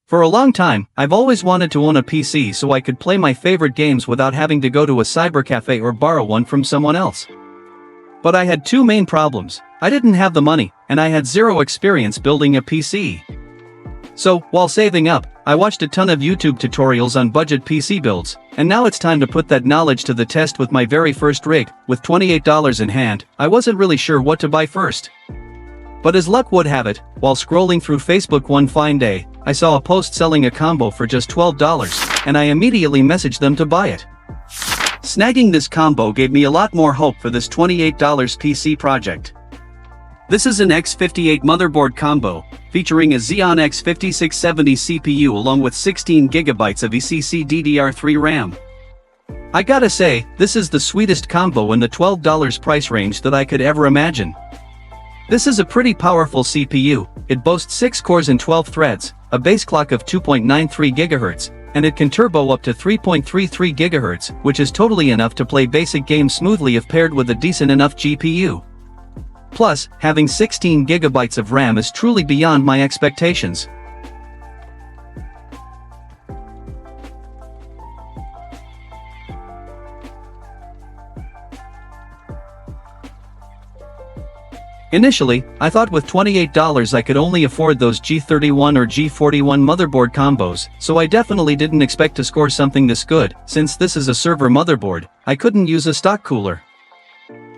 For a long time, I've always wanted to own a PC so I could play my favorite games without having to go to a cybercafe or borrow one from someone else. But I had two main problems. I didn't have the money, and I had zero experience building a PC. So, while saving up, I watched a ton of YouTube tutorials on budget PC builds, and now it's time to put that knowledge to the test with my very first rig. With $28 in hand, I wasn't really sure what to buy first. But as luck would have it, while scrolling through Facebook one fine day, I saw a post selling a combo for just $12, and I immediately messaged them to buy it. Snagging this combo gave me a lot more hope for this $28 PC project. This is an X58 motherboard combo, featuring a Xeon X5670 CPU along with 16GB of DDR3 RAM. I gotta say, this is the sweetest combo in the $12 price range that I could ever imagine. This is a pretty powerful CPU. It boasts 6 cores and 12 threads, a base clock of 2.93 GHz, and it can turbo up to 3.33 GHz, which is totally enough to play basic games smoothly if paired with a decent enough GPU. Plus, having 16 GB of RAM is truly beyond my expectations. Initially, I thought with $28 I could only afford those G31 or G41 motherboard combos, so I definitely didn't expect to score something this good. Since this is a server motherboard, I couldn't use a stock cooler.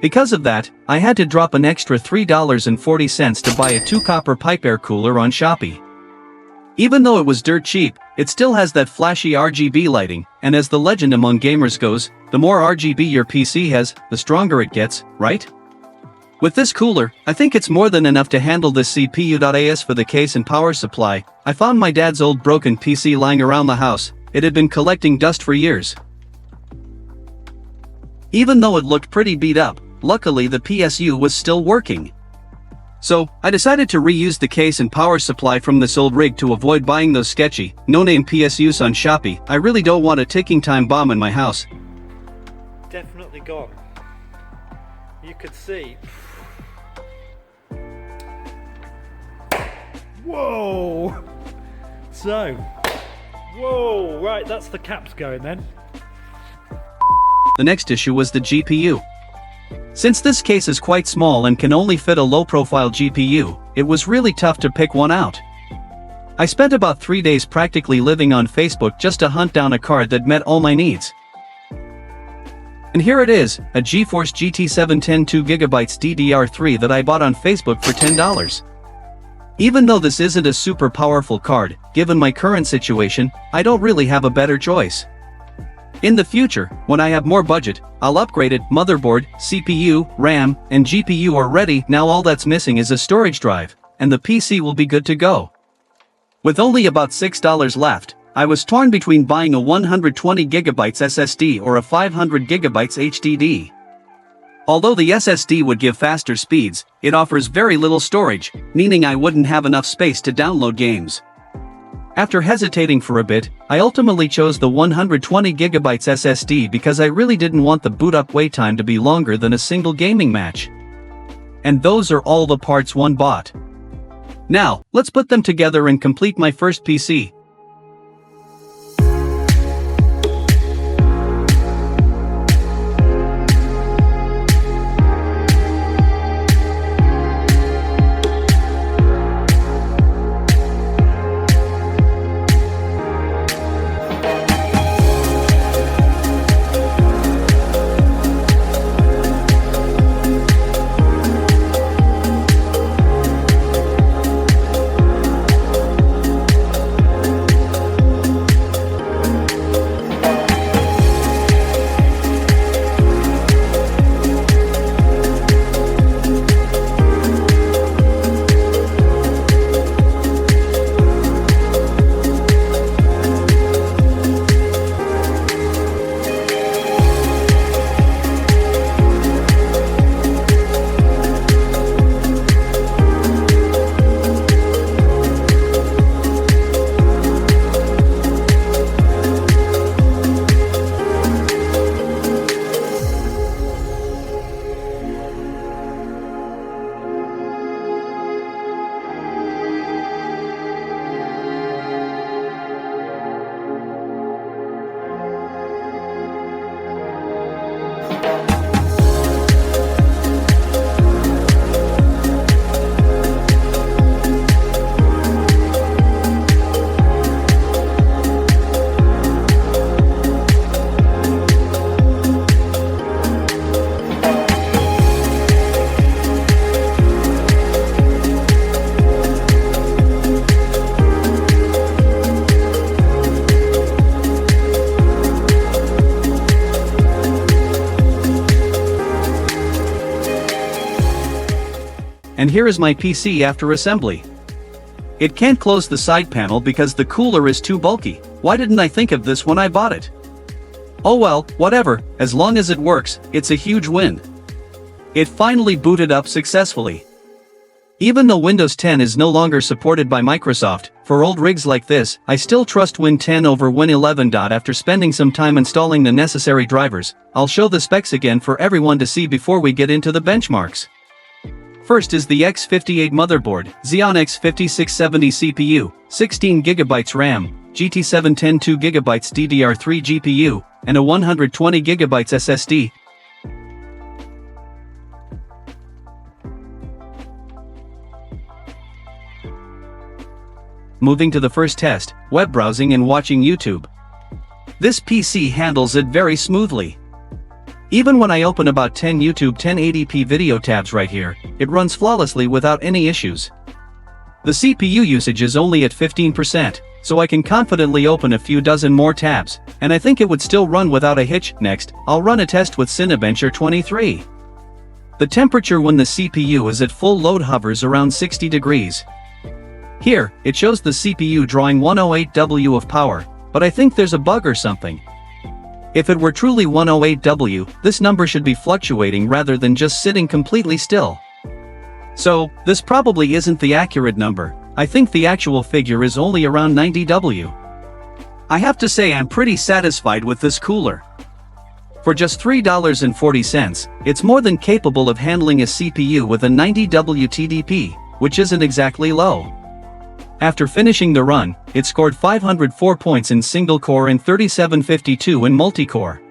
Because of that, I had to drop an extra $3.40 to buy a 2-copper pipe air cooler on Shopee. Even though it was dirt cheap, it still has that flashy RGB lighting, and as the legend among gamers goes, the more RGB your PC has, the stronger it gets, right? With this cooler, I think it's more than enough to handle this CPU.AS for the case and power supply. I found my dad's old broken PC lying around the house. It had been collecting dust for years. Even though it looked pretty beat up, luckily the PSU was still working. So, I decided to reuse the case and power supply from this old rig to avoid buying those sketchy, no-name PSUs on Shopee. I really don't want a ticking time bomb in my house. Definitely gone. You could see. Whoa! So, whoa, right, that's the caps going then. The next issue was the GPU. Since this case is quite small and can only fit a low-profile GPU, it was really tough to pick one out. I spent about 3 days practically living on Facebook just to hunt down a card that met all my needs. And here it is, a GeForce GT 710 2GB DDR3 that I bought on Facebook for $10. Even though this isn't a super powerful card, given my current situation, I don't really have a better choice. In the future, when I have more budget, I'll upgrade it. Motherboard, CPU, RAM, and GPU are ready. Now all that's missing is a storage drive, and the PC will be good to go. With only about $6 left, I was torn between buying a 120GB SSD or a 500GB HDD. Although the SSD would give faster speeds, it offers very little storage, meaning I wouldn't have enough space to download games. After hesitating for a bit, I ultimately chose the 120GB SSD because I really didn't want the boot-up wait time to be longer than a single gaming match. And those are all the parts one bought. Now, let's put them together and complete my first PC. and here is my PC after assembly. It can't close the side panel because the cooler is too bulky. Why didn't I think of this when I bought it? Oh well, whatever, as long as it works, it's a huge win. It finally booted up successfully. Even though Windows 10 is no longer supported by Microsoft, for old rigs like this, I still trust Win 10 over Win 11. After spending some time installing the necessary drivers, I'll show the specs again for everyone to see before we get into the benchmarks. First is the X58 motherboard, Xeon X5670 CPU, 16GB RAM, GT710 2GB DDR3 GPU, and a 120GB SSD. Moving to the first test, web browsing and watching YouTube. This PC handles it very smoothly. Even when I open about 10 YouTube 1080p video tabs right here, it runs flawlessly without any issues. The CPU usage is only at 15%, so I can confidently open a few dozen more tabs, and I think it would still run without a hitch. Next, I'll run a test with Cinebench R23. The temperature when the CPU is at full load hovers around 60 degrees. Here, it shows the CPU drawing 108W of power, but I think there's a bug or something. If it were truly 108W, this number should be fluctuating rather than just sitting completely still. So, this probably isn't the accurate number. I think the actual figure is only around 90W. I have to say I'm pretty satisfied with this cooler. For just $3.40, it's more than capable of handling a CPU with a 90W TDP, which isn't exactly low. After finishing the run, it scored 504 points in single-core and 3752 in multi-core.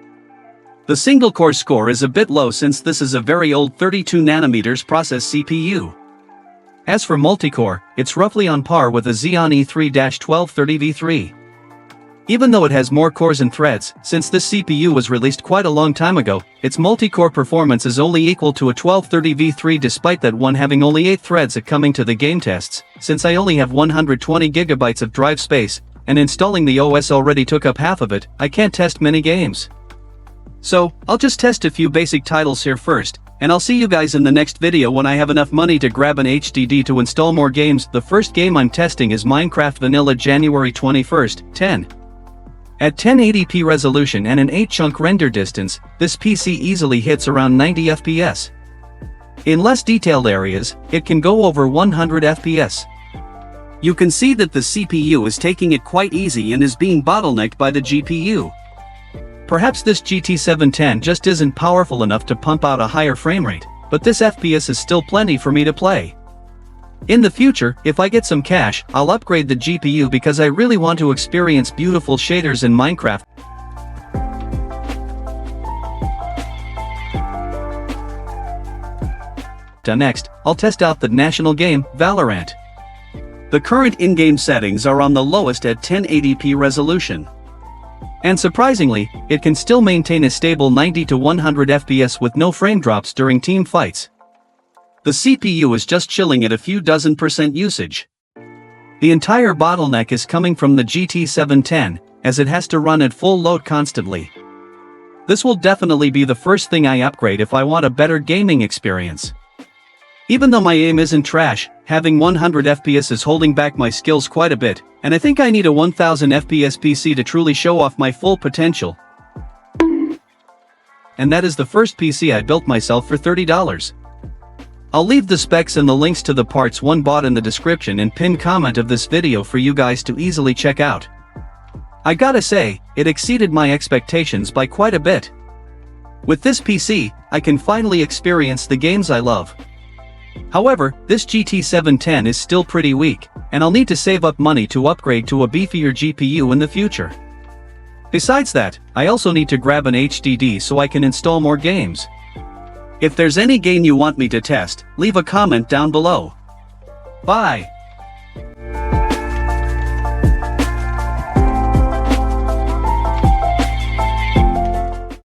The single-core score is a bit low since this is a very old 32nm process CPU. As for multi-core, it's roughly on par with a Xeon E3-1230V3. Even though it has more cores and threads, since this CPU was released quite a long time ago, its multi-core performance is only equal to a 1230V3 despite that one having only 8 threads coming to the game tests, since I only have 120GB of drive space, and installing the OS already took up half of it, I can't test many games. So, I'll just test a few basic titles here first, and I'll see you guys in the next video when I have enough money to grab an HDD to install more games. The first game I'm testing is Minecraft Vanilla January 21st, 10. At 1080p resolution and an 8-chunk render distance, this PC easily hits around 90 FPS. In less detailed areas, it can go over 100 FPS. You can see that the CPU is taking it quite easy and is being bottlenecked by the GPU. Perhaps this GT710 just isn't powerful enough to pump out a higher frame rate, but this FPS is still plenty for me to play. In the future, if I get some cash, I'll upgrade the GPU because I really want to experience beautiful shaders in Minecraft. Next, I'll test out the national game, Valorant. The current in-game settings are on the lowest at 1080p resolution. And surprisingly, it can still maintain a stable 90 to 100 FPS with no frame drops during team fights. The CPU is just chilling at a few dozen % usage. The entire bottleneck is coming from the GT710, as it has to run at full load constantly. This will definitely be the first thing I upgrade if I want a better gaming experience. Even though my aim isn't trash, having 100 FPS is holding back my skills quite a bit, and I think I need a 1000 FPS PC to truly show off my full potential. And that is the first PC I built myself for $30. I'll leave the specs and the links to the parts one bought in the description and pinned comment of this video for you guys to easily check out. I gotta say, it exceeded my expectations by quite a bit. With this PC, I can finally experience the games I love. However, this GT710 is still pretty weak, and I'll need to save up money to upgrade to a beefier GPU in the future. Besides that, I also need to grab an HDD so I can install more games. If there's any game you want me to test, leave a comment down below. Bye!